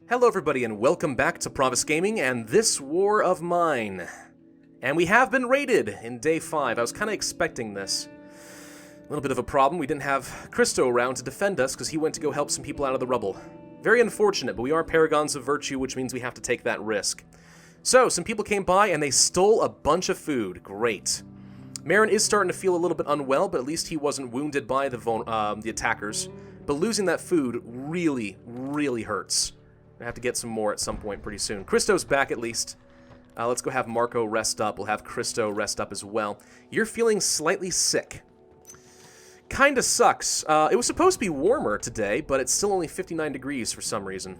Hello everybody and welcome back to Pravus Gaming and this War of Mine. And we have been raided in day 5. I was kind of expecting this. A little bit of a problem, we didn't have Christo around to defend us because he went to go help some people out of the rubble. Very unfortunate, but we are Paragons of Virtue, which means we have to take that risk. So, some people came by and they stole a bunch of food. Great. Marin is starting to feel a little bit unwell, but at least he wasn't wounded by the attackers. But losing that food really, really hurts. I have to get some more at some point pretty soon. Christo's back at least. Let's go have Marko rest up. We'll have Christo rest up as well. You're feeling slightly sick. Kinda sucks. It was supposed to be warmer today, but it's still only 59 degrees for some reason.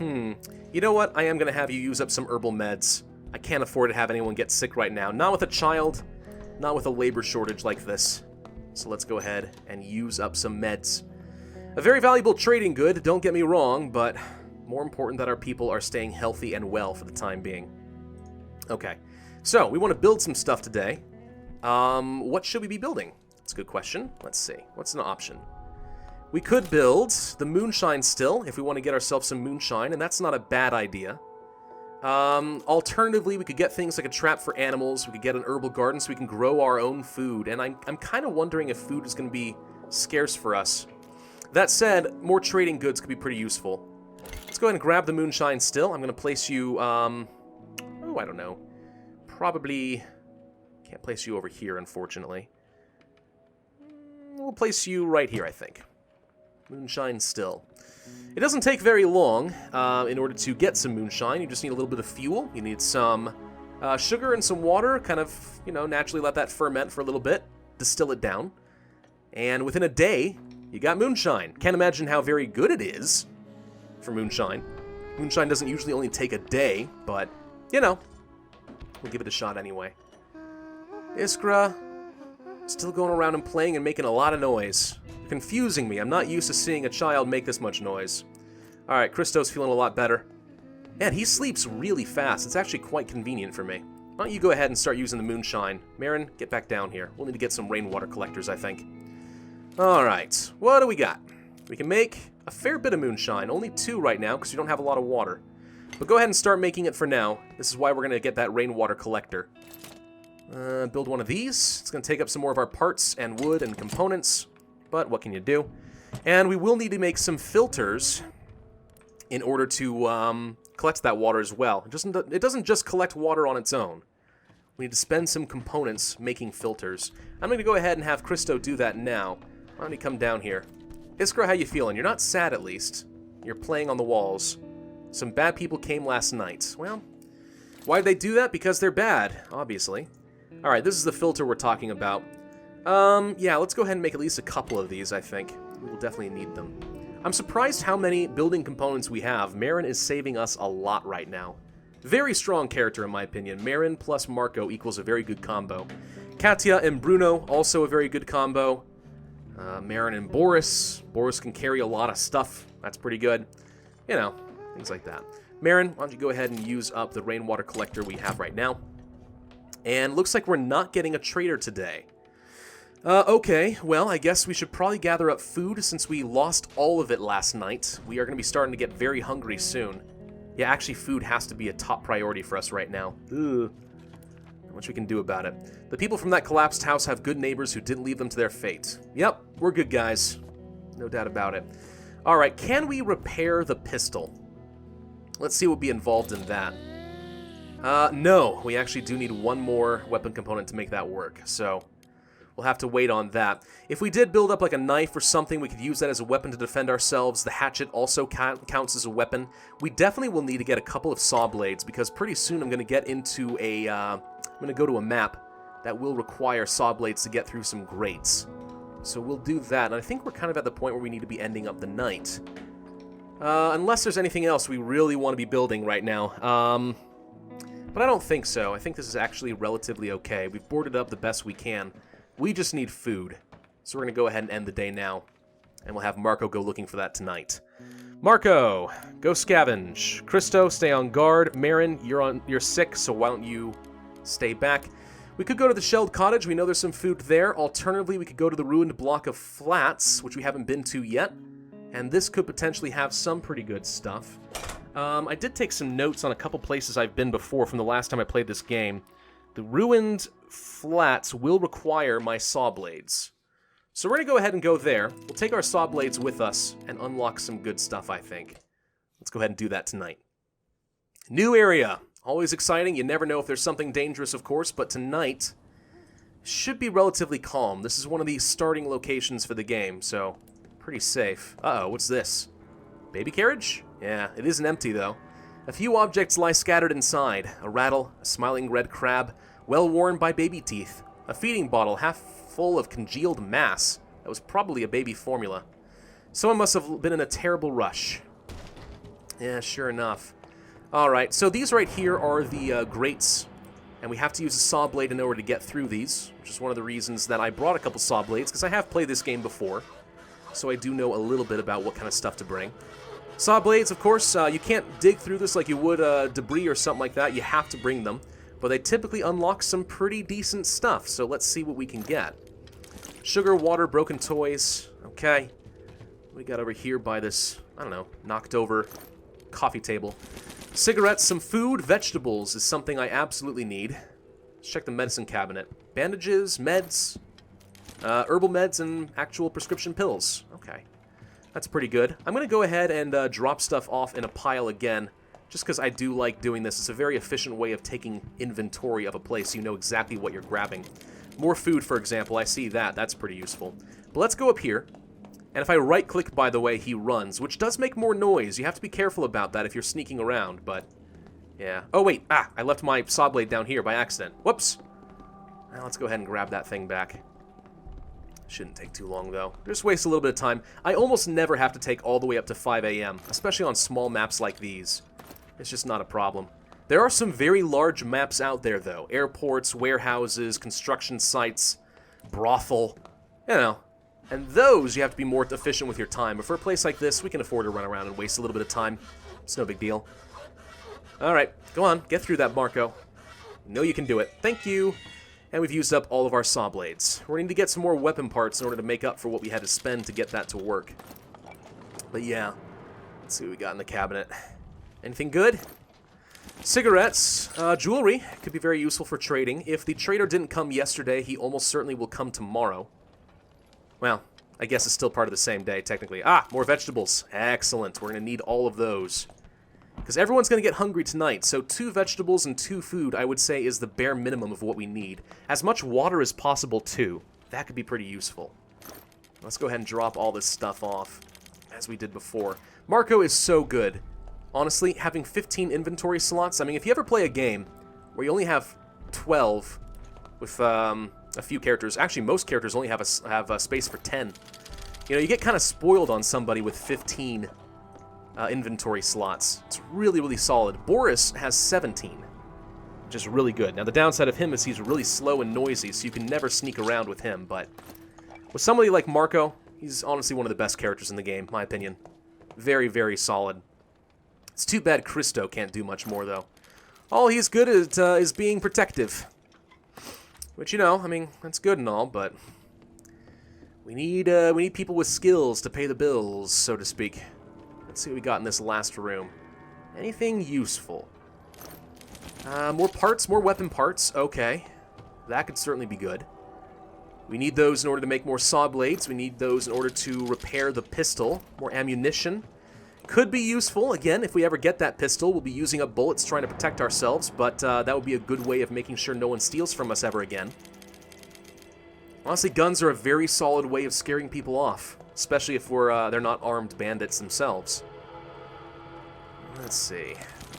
You know what? I am going to have you use up some herbal meds. I can't afford to have anyone get sick right now. Not with a child, not with a labor shortage like this. So let's go ahead and use up some meds. A very valuable trading good, don't get me wrong, but more important that our people are staying healthy and well for the time being. Okay, so we want to build some stuff today. What should we be building? That's a good question. Let's see. What's an option? We could build the moonshine still, if we want to get ourselves some moonshine, and that's not a bad idea. Alternatively, we could get things like a trap for animals. We could get an herbal garden so we can grow our own food, and I'm kind of wondering if food is going to be scarce for us. That said, more trading goods could be pretty useful. Let's go ahead and grab the moonshine still. I'm going to place you, I don't know. Probably can't place you over here, unfortunately. We'll place you right here, I think. Moonshine still. It doesn't take very long in order to get some moonshine. You just need a little bit of fuel. You need some sugar and some water, kind of, naturally let that ferment for a little bit, distill it down. And within a day, you got moonshine. Can't imagine how very good it is for moonshine. Moonshine doesn't usually only take a day, but, we'll give it a shot anyway. Iskra, still going around and playing and making a lot of noise. Confusing me. I'm not used to seeing a child make this much noise. Alright, Christo's feeling a lot better. And he sleeps really fast. It's actually quite convenient for me. Why don't you go ahead and start using the moonshine. Marin, get back down here. We'll need to get some rainwater collectors, I think. Alright, what do we got? We can make a fair bit of moonshine. Only 2 right now, because we don't have a lot of water. But go ahead and start making it for now. This is why we're going to get that rainwater collector. Build one of these. It's going to take up some more of our parts and wood and components. But what can you do? And we will need to make some filters in order to collect that water as well. It doesn't just collect water on its own. We need to spend some components making filters. I'm going to go ahead and have Christo do that now. Why don't you come down here? Iskra, how you feeling? You're not sad, at least. You're playing on the walls. Some bad people came last night. Well, why did they do that? Because they're bad, obviously. Alright, this is the filter we're talking about. Yeah, let's go ahead and make at least a couple of these, I think. We will definitely need them. I'm surprised how many building components we have. Marin is saving us a lot right now. Very strong character, in my opinion. Marin plus Marko equals a very good combo. Katya and Bruno, also a very good combo. Marin and Boris. Boris can carry a lot of stuff. That's pretty good. Things like that. Marin, why don't you go ahead and use up the rainwater collector we have right now. And looks like we're not getting a trader today. Okay, well, I guess we should probably gather up food since we lost all of it last night. We are going to be starting to get very hungry soon. Yeah, actually, food has to be a top priority for us right now. Ugh. Not much we can do about it. The people from that collapsed house have good neighbors who didn't leave them to their fate. Yep, we're good guys. No doubt about it. Alright, can we repair the pistol? Let's see what would be involved in that. No, we actually do need one more weapon component to make that work, so we'll have to wait on that. If we did build up like a knife or something, we could use that as a weapon to defend ourselves. The hatchet also counts as a weapon. We definitely will need to get a couple of saw blades, because pretty soon I'm going to get into a, I'm going to go to a map that will require saw blades to get through some grates. So we'll do that, and I think we're kind of at the point where we need to be ending up the night. Unless there's anything else we really want to be building right now. But I don't think so. I think this is actually relatively okay. We've boarded up the best we can. We just need food. So we're going to go ahead and end the day now. And we'll have Marko go looking for that tonight. Marko, go scavenge. Christo, stay on guard. Marin, you're sick, so why don't you stay back? We could go to the shelled cottage. We know there's some food there. Alternatively, we could go to the ruined block of flats, which we haven't been to yet. And this could potentially have some pretty good stuff. I did take some notes on a couple places I've been before from the last time I played this game. The ruined flats will require my saw blades. So we're going to go ahead and go there. We'll take our saw blades with us and unlock some good stuff, I think. Let's go ahead and do that tonight. New area. Always exciting. You never know if there's something dangerous, of course, but tonight should be relatively calm. This is one of the starting locations for the game, so pretty safe. Uh-oh, what's this? Baby carriage? Yeah, it isn't empty, though. A few objects lie scattered inside. A rattle, a smiling red crab, well worn by baby teeth. A feeding bottle half full of congealed mass. That was probably a baby formula. Someone must have been in a terrible rush. Yeah, sure enough. Alright, so these right here are the grates, and we have to use a saw blade in order to get through these, which is one of the reasons that I brought a couple saw blades, because I have played this game before, so I do know a little bit about what kind of stuff to bring. Saw blades, of course, you can't dig through this like you would debris or something like that. You have to bring them, but they typically unlock some pretty decent stuff, so let's see what we can get. Sugar, water, broken toys. Okay. What we got over here by this, I don't know, knocked over coffee table. Cigarettes, some food, vegetables is something I absolutely need. Let's check the medicine cabinet. Bandages, meds, herbal meds, and actual prescription pills. Okay. That's pretty good. I'm going to go ahead and drop stuff off in a pile again, just because I do like doing this. It's a very efficient way of taking inventory of a place so you know exactly what you're grabbing. More food, for example. I see that. That's pretty useful. But let's go up here. And if I right-click, by the way, he runs, which does make more noise. You have to be careful about that if you're sneaking around, but yeah. Oh, wait. I left my saw blade down here by accident. Whoops. Now let's go ahead and grab that thing back. Shouldn't take too long, though. Just waste a little bit of time. I almost never have to take all the way up to 5 a.m., especially on small maps like these. It's just not a problem. There are some very large maps out there, though. Airports, warehouses, construction sites, brothel, you know. And those, you have to be more efficient with your time. But for a place like this, we can afford to run around and waste a little bit of time. It's no big deal. Alright, go on. Get through that, Marko. You know you can do it. Thank you. And we've used up all of our saw blades. We're going to get some more weapon parts in order to make up for what we had to spend to get that to work. But yeah, let's see what we got in the cabinet. Anything good? Cigarettes, jewelry could be very useful for trading. If the trader didn't come yesterday, he almost certainly will come tomorrow. Well, I guess it's still part of the same day, technically. More vegetables. Excellent. We're going to need all of those. Because everyone's going to get hungry tonight, so 2 vegetables and 2 food, I would say, is the bare minimum of what we need. As much water as possible, too. That could be pretty useful. Let's go ahead and drop all this stuff off, as we did before. Marko is so good. Honestly, having 15 inventory slots, I mean, if you ever play a game where you only have 12 with a few characters, actually most characters only have a space for 10. You know, you get kind of spoiled on somebody with 15 inventory slots. It's really, really solid. Boris has 17, which is really good. Now, the downside of him is he's really slow and noisy, so you can never sneak around with him, but with somebody like Marko, he's honestly one of the best characters in the game, in my opinion. Very, very solid. It's too bad Christo can't do much more, though. All he's good at is being protective. Which, you know, I mean, that's good and all, but we need people with skills to pay the bills, so to speak. Let's see what we got in this last room. Anything useful? More parts, more weapon parts. Okay. That could certainly be good. We need those in order to make more saw blades. We need those in order to repair the pistol. More ammunition. Could be useful. Again, if we ever get that pistol, we'll be using up bullets trying to protect ourselves, but that would be a good way of making sure no one steals from us ever again. Honestly, guns are a very solid way of scaring people off. Especially if they're not armed bandits themselves. Let's see.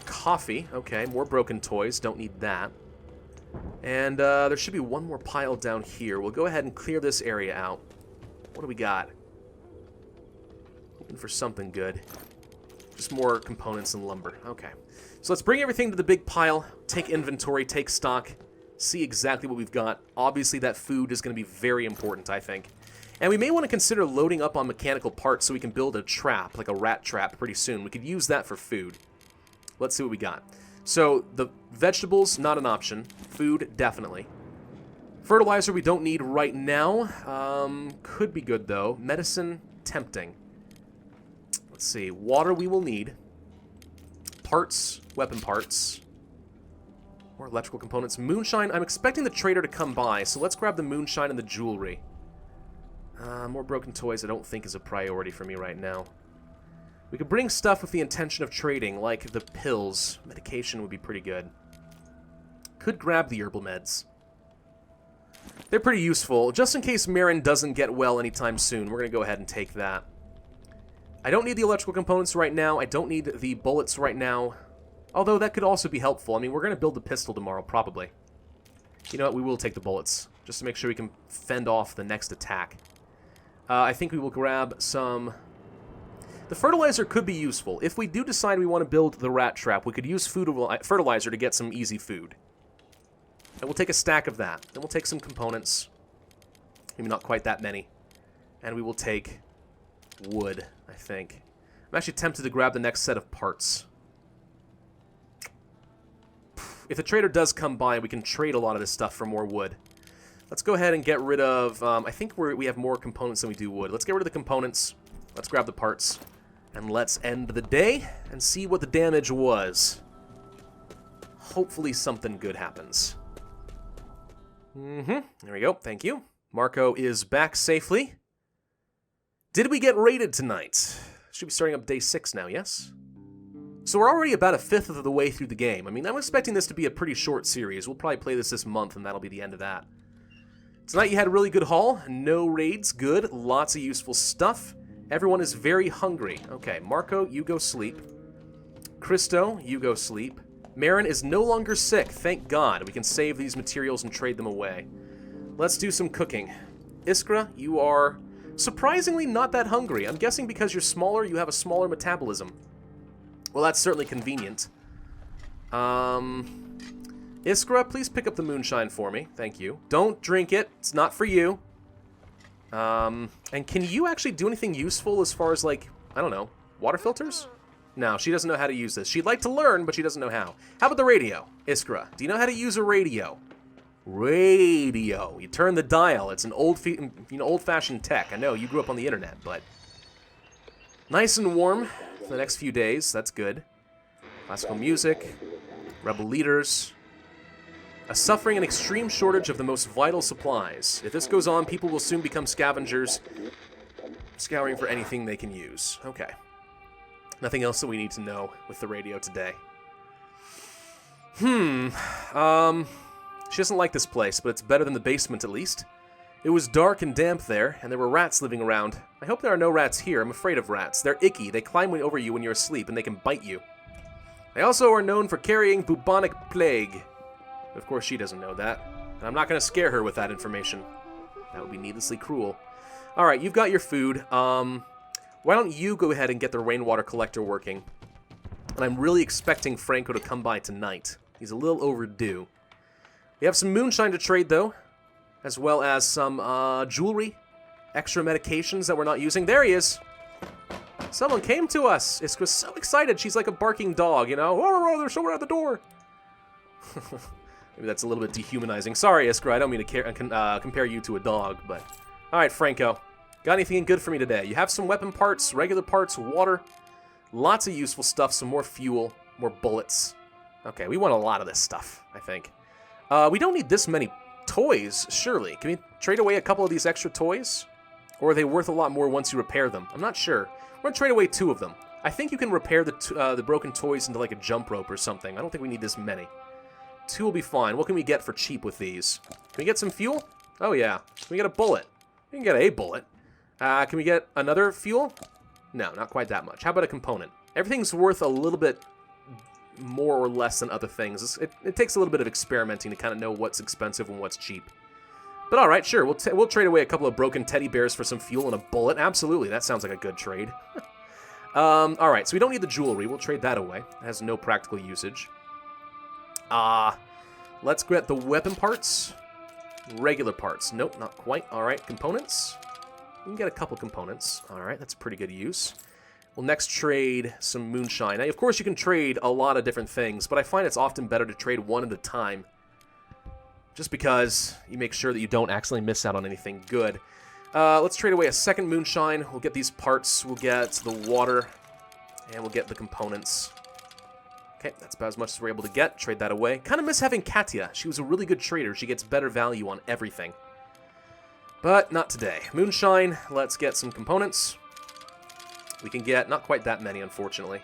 Coffee. Okay, more broken toys. Don't need that. And there should be one more pile down here. We'll go ahead and clear this area out. What do we got? Looking for something good. Just more components and lumber. Okay. So let's bring everything to the big pile. Take inventory. Take stock. See exactly what we've got. Obviously, that food is going to be very important, I think. And we may want to consider loading up on mechanical parts so we can build a trap, like a rat trap, pretty soon. We could use that for food. Let's see what we got. So, the vegetables, not an option. Food, definitely. Fertilizer we don't need right now. Could be good, though. Medicine, tempting. Let's see. Water we will need. Parts, weapon parts. More electrical components. Moonshine, I'm expecting the trader to come by, so let's grab the moonshine and the jewelry. More broken toys I don't think is a priority for me right now. We could bring stuff with the intention of trading, like the pills. Medication would be pretty good. Could grab the herbal meds. They're pretty useful. Just in case Marin doesn't get well anytime soon, we're going to go ahead and take that. I don't need the electrical components right now. I don't need the bullets right now. Although that could also be helpful. I mean, we're going to build the pistol tomorrow, probably. You know what? We will take the bullets, just to make sure we can fend off the next attack. I think we will grab some... The fertilizer could be useful. If we do decide we want to build the rat trap, we could use fertilizer to get some easy food. And we'll take a stack of that. Then we'll take some components. Maybe not quite that many. And we will take wood, I think. I'm actually tempted to grab the next set of parts. If the trader does come by, we can trade a lot of this stuff for more wood. Let's go ahead and get rid of... I think we have more components than we do wood. Let's get rid of the components. Let's grab the parts. And let's end the day and see what the damage was. Hopefully something good happens. There we go. Thank you. Marko is back safely. Did we get raided tonight? Should be starting up day 6 now, yes? So we're already about a fifth of the way through the game. I mean, I'm expecting this to be a pretty short series. We'll probably play this month, and that'll be the end of that. Tonight you had a really good haul. No raids. Good. Lots of useful stuff. Everyone is very hungry. Okay, Marko, you go sleep. Christo, you go sleep. Marin is no longer sick. Thank God. We can save these materials and trade them away. Let's do some cooking. Iskra, you are surprisingly not that hungry. I'm guessing because you're smaller, you have a smaller metabolism. Well, that's certainly convenient. Iskra, please pick up the moonshine for me. Thank you. Don't drink it. It's not for you. And can you actually do anything useful as far as, like, I don't know, water filters? No, she doesn't know how to use this. She'd like to learn, but she doesn't know how. How about the radio? Iskra, do you know how to use a radio? Radio. You turn the dial. It's an old-fashioned tech. I know, you grew up on the internet, but... Nice and warm for the next few days. That's good. Classical music. Rebel leaders. A suffering and extreme shortage of the most vital supplies. If this goes on, people will soon become scavengers, scouring for anything they can use. Okay. Nothing else that we need to know with the radio today. She doesn't like this place, but it's better than the basement at least. It was dark and damp there, and there were rats living around. I hope there are no rats here. I'm afraid of rats. They're icky. They climb over you when you're asleep, and they can bite you. They also are known for carrying bubonic plague. Of course, she doesn't know that. And I'm not going to scare her with that information. That would be needlessly cruel. Alright, you've got your food. Why don't you go ahead and get the rainwater collector working? And I'm really expecting Franko to come by tonight. He's a little overdue. We have some moonshine to trade, though. As well as some jewelry. Extra medications that we're not using. There he is! Someone came to us! Iskra's so excited. She's like a barking dog, you know? Oh, there's someone at the door! Maybe that's a little bit dehumanizing. Sorry, Iskra, I don't mean to compare you to a dog, but... Alright, Franko. Got anything good for me today? You have some weapon parts, regular parts, water. Lots of useful stuff, some more fuel, more bullets. Okay, we want a lot of this stuff, I think. We don't need this many toys, surely. Can we trade away a couple of these extra toys? Or are they worth a lot more once you repair them? I'm not sure. We're going to trade away 2 of them. I think you can repair the broken toys into like a jump rope or something. I don't think we need this many. 2 will be fine. What can we get for cheap with these? Can we get some fuel? Oh, yeah. Can we get a bullet? We can get a bullet. Can we get another fuel? No, not quite that much. How about a component? Everything's worth a little bit more or less than other things. It takes a little bit of experimenting to kind of know what's expensive and what's cheap. But all right, sure. We'll trade away a couple of broken teddy bears for some fuel and a bullet. Absolutely. That sounds like a good trade. All right, so we don't need the jewelry. We'll trade that away. It has no practical usage. Let's get the weapon parts. Regular parts. Nope, not quite. All right, components. We can get a couple components. All right, that's a pretty good use. We'll next trade some moonshine. Now, of course, you can trade a lot of different things, but I find it's often better to trade one at a time. Just because you make sure that you don't accidentally miss out on anything good. Let's trade away a second moonshine. We'll get these parts. We'll get the water. And we'll get the components. Okay, that's about as much as we're able to get. Trade that away. Kind of miss having Katya. She was a really good trader. She gets better value on everything. But not today. Moonshine, let's get some components. We can get not quite that many, unfortunately.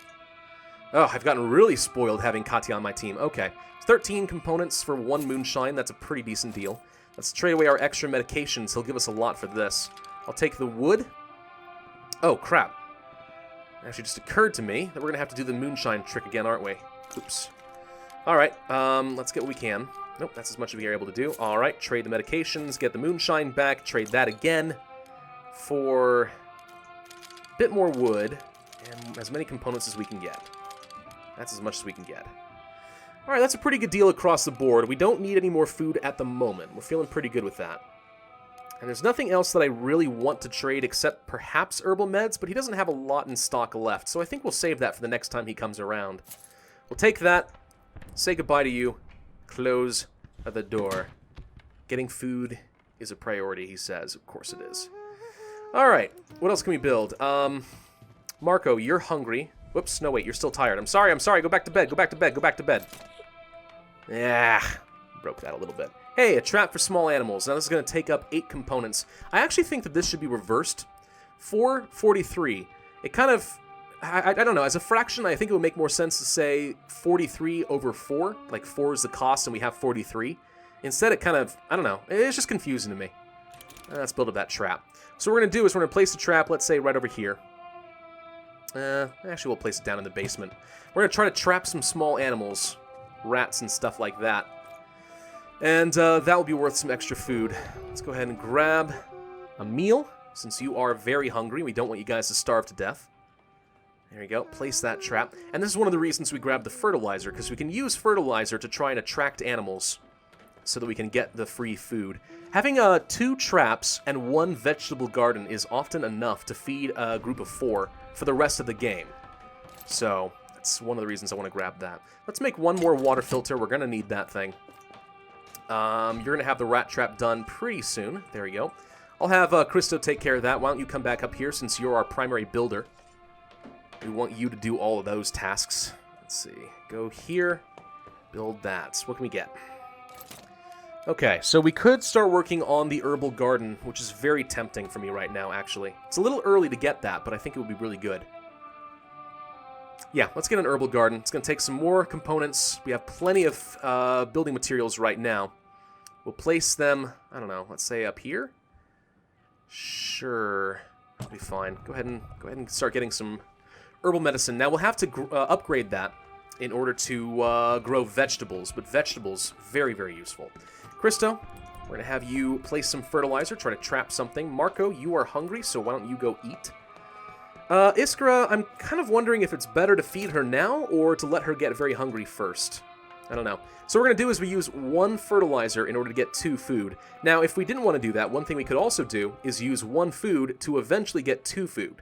Oh, I've gotten really spoiled having Katya on my team. Okay, 13 components for 1 Moonshine. That's a pretty decent deal. Let's trade away our extra medications. He'll give us a lot for this. I'll take the wood. Oh, crap. It actually just occurred to me that we're going to have to do the Moonshine trick again, aren't we? Oops. Alright, let's get what we can. Nope, that's as much as we are able to do. Alright, trade the medications, get the Moonshine back, trade that again for a bit more wood and as many components as we can get. That's as much as we can get. Alright, that's a pretty good deal across the board. We don't need any more food at the moment. We're feeling pretty good with that. And there's nothing else that I really want to trade except perhaps herbal meds, but he doesn't have a lot in stock left, so I think we'll save that for the next time he comes around. We'll take that, say goodbye to you, close the door. Getting food is a priority, he says. Of course it is. Alright, what else can we build? Marko, you're hungry. Whoops, no wait, you're still tired. I'm sorry, go back to bed, go back to bed, go back to bed. Yeah, broke that a little bit. Hey, a trap for small animals. Now this is going to take up 8 components. I actually think that this should be reversed. 443. It kind of... I don't know. As a fraction, I think it would make more sense to say 43 over 4. Like 4 is the cost and we have 43. Instead, it kind of... I don't know. It's just confusing to me. Let's build up that trap. So what we're going to do is we're going to place the trap, let's say, right over here. Actually, we'll place it down in the basement. We're going to try to trap some small animals. Rats and stuff like that. And that will be worth some extra food. Let's go ahead and grab a meal, since you are very hungry. We don't want you guys to starve to death. There you go. Place that trap. And this is one of the reasons we grabbed the fertilizer, because we can use fertilizer to try and attract animals so that we can get the free food. Having 2 traps and 1 vegetable garden is often enough to feed a group of 4 for the rest of the game. So that's one of the reasons I want to grab that. Let's make 1 more water filter. We're going to need that thing. You're going to have the rat trap done pretty soon. There you go. I'll have Christo take care of that. Why don't you come back up here since you're our primary builder. We want you to do all of those tasks. Let's see. Go here. Build that. What can we get? Okay, so we could start working on the herbal garden, which is very tempting for me right now, actually. It's a little early to get that, but I think it would be really good. Yeah, let's get an herbal garden. It's going to take some more components. We have plenty of building materials right now. We'll place them, I don't know, let's say up here? Sure, that'll be fine. Go ahead and start getting some herbal medicine. Now, we'll have to upgrade that in order to grow vegetables, but vegetables, very, very useful. Christo, we're going to have you place some fertilizer, try to trap something. Marko, you are hungry, so why don't you go eat? Iskra, I'm kind of wondering if it's better to feed her now or to let her get very hungry first. I don't know. So what we're going to do is we use 1 fertilizer in order to get 2 food. Now, if we didn't want to do that, one thing we could also do is use 1 food to eventually get 2 food.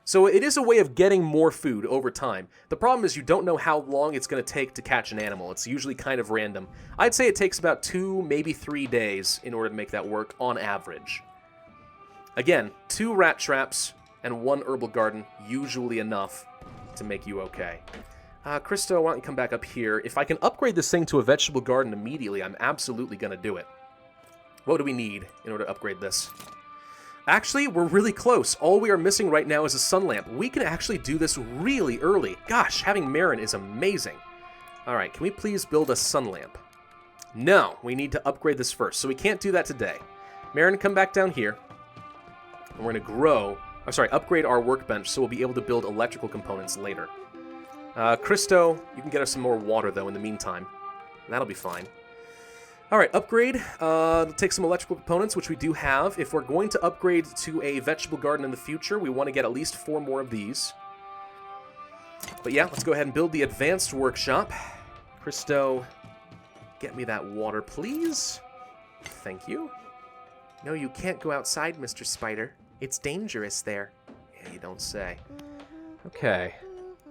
So it is a way of getting more food over time. The problem is you don't know how long it's going to take to catch an animal. It's usually kind of random. I'd say it takes about 2, maybe 3 days in order to make that work on average. Again, 2 rat traps and 1 herbal garden, usually enough to make you okay. Christo, why don't you come back up here? If I can upgrade this thing to a vegetable garden immediately, I'm absolutely going to do it. What do we need in order to upgrade this? Actually, we're really close. All we are missing right now is a sun lamp. We can actually do this really early. Gosh, having Marin is amazing. Alright, can we please build a sun lamp? No, we need to upgrade this first, so we can't do that today. Marin, come back down here. And we're going to upgrade our workbench so we'll be able to build electrical components later. Christo, you can get us some more water, though, in the meantime. That'll be fine. Alright, upgrade. Take some electrical components, which we do have. If we're going to upgrade to a vegetable garden in the future, we want to get at least 4 more of these. But yeah, let's go ahead and build the advanced workshop. Christo, get me that water, please. Thank you. No, you can't go outside, Mr. Spider. It's dangerous there. Yeah, you don't say. Okay.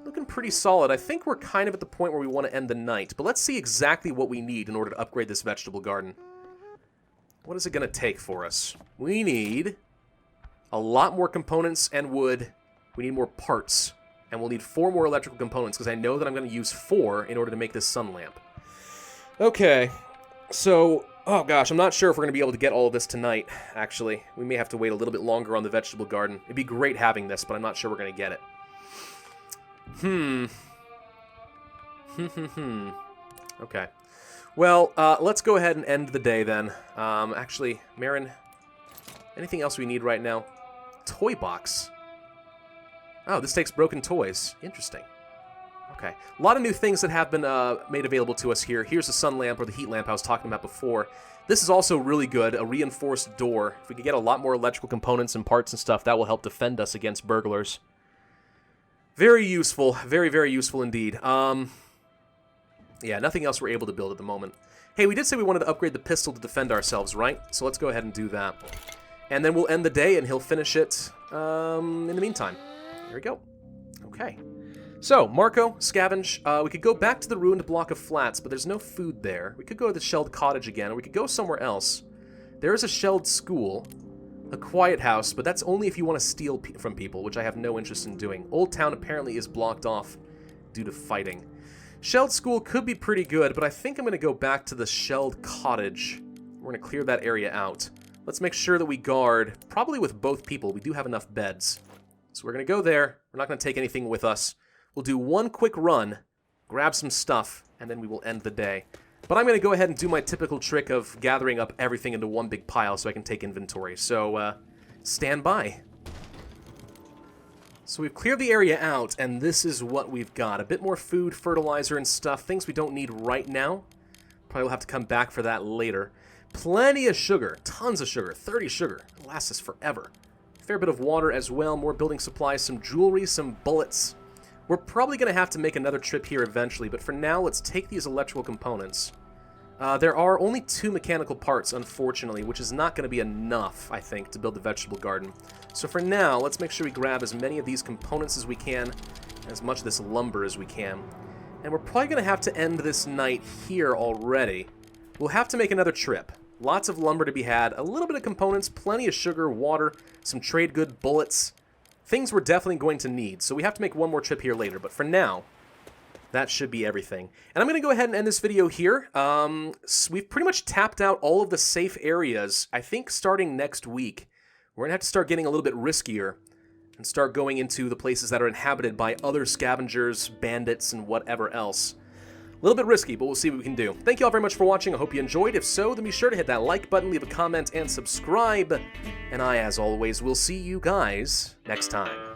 Looking pretty solid. I think we're kind of at the point where we want to end the night, but let's see exactly what we need in order to upgrade this vegetable garden. What is it going to take for us? We need a lot more components and wood. We need more parts. And we'll need 4 more electrical components, because I know that I'm going to use 4 in order to make this sun lamp. Okay, so, oh gosh, I'm not sure if we're going to be able to get all of this tonight, actually. We may have to wait a little bit longer on the vegetable garden. It'd be great having this, but I'm not sure we're going to get it. Okay. Well, let's go ahead and end the day then. Actually, Marin, anything else we need right now? Toy box. Oh, this takes broken toys. Interesting. Okay. A lot of new things that have been made available to us here. Here's the sun lamp, or the heat lamp I was talking about before. This is also really good, a reinforced door. If we could get a lot more electrical components and parts and stuff, that will help defend us against burglars. Very useful. Very, very useful indeed. Yeah, nothing else we're able to build at the moment. Hey, we did say we wanted to upgrade the pistol to defend ourselves, right? So let's go ahead and do that. And then we'll end the day, and he'll finish it in the meantime. Here we go. Okay. So, Marko, scavenge. We could go back to the ruined block of flats, but there's no food there. We could go to the shelled cottage again, or we could go somewhere else. There is a shelled school, a quiet house, but that's only if you want to steal from people, which I have no interest in doing. Old Town apparently is blocked off due to fighting. Shelled school could be pretty good, but I think I'm going to go back to the shelled cottage. We're going to clear that area out. Let's make sure that we guard, probably with both people. We do have enough beds. So we're going to go there. We're not going to take anything with us. We'll do one quick run, grab some stuff, and then we will end the day. But I'm going to go ahead and do my typical trick of gathering up everything into one big pile so I can take inventory. So, stand by. So we've cleared the area out, and this is what we've got. A bit more food, fertilizer, and stuff. Things we don't need right now. Probably will have to come back for that later. Plenty of sugar. Tons of sugar. 30 sugar. It'll last us forever. Fair bit of water as well. More building supplies, some jewelry, some bullets. We're probably going to have to make another trip here eventually, but for now, let's take these electrical components. There are only 2 mechanical parts, unfortunately, which is not going to be enough, I think, to build the vegetable garden. So for now, let's make sure we grab as many of these components as we can, and as much of this lumber as we can. And we're probably going to have to end this night here already. We'll have to make another trip. Lots of lumber to be had, a little bit of components, plenty of sugar, water, some trade good, bullets. Things we're definitely going to need, so we have to make one more trip here later. But for now, that should be everything. And I'm going to go ahead and end this video here. We've pretty much tapped out all of the safe areas. I think starting next week, we're going to have to start getting a little bit riskier and start going into the places that are inhabited by other scavengers, bandits, and whatever else. A little bit risky, but we'll see what we can do. Thank you all very much for watching. I hope you enjoyed. If so, then be sure to hit that like button, leave a comment, and subscribe. And I, as always, will see you guys next time.